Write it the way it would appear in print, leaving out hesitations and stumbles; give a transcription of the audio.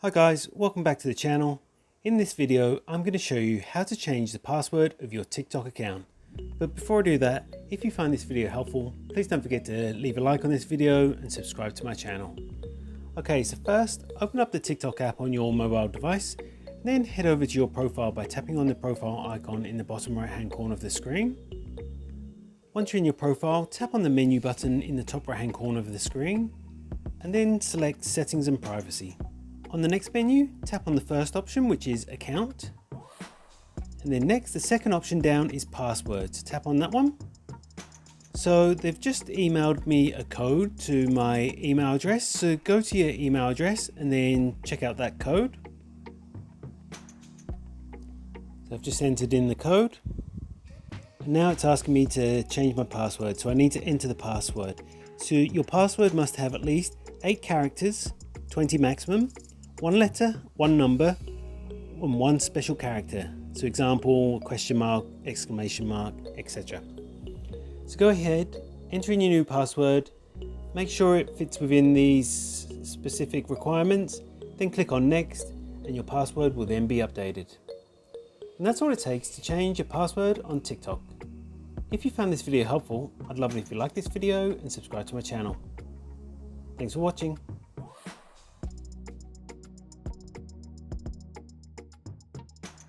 Hi guys, welcome back to the channel. In this video, I'm going to show you how to change the password of your TikTok account. But before I do that, if you find this video helpful, please don't forget to leave a like on this video and subscribe to my channel. Okay, so first, open up the TikTok app on your mobile device, then head over to your profile by tapping on the profile icon in the bottom right hand corner of the screen. Once you're in your profile, tap on the menu button in the top right hand corner of the screen, and then select Settings and Privacy. On the next menu, tap on the first option, which is Account. And then next, the second option down is Passwords. Tap on that one. So they've just emailed me a code to my email address. So go to your email address and then check out that code. So I've just entered in the code. And now it's asking me to change my password. So I need to enter the password. So your password must have at least 8 characters, 20 maximum, 1 letter, 1 number, and 1 special character. So example, question mark, exclamation mark, etc. So go ahead, enter in your new password, make sure it fits within these specific requirements, then click on next, and your password will then be updated. And that's all it takes to change your password on TikTok. If you found this video helpful, I'd love it if you like this video and subscribe to my channel. Thanks for watching.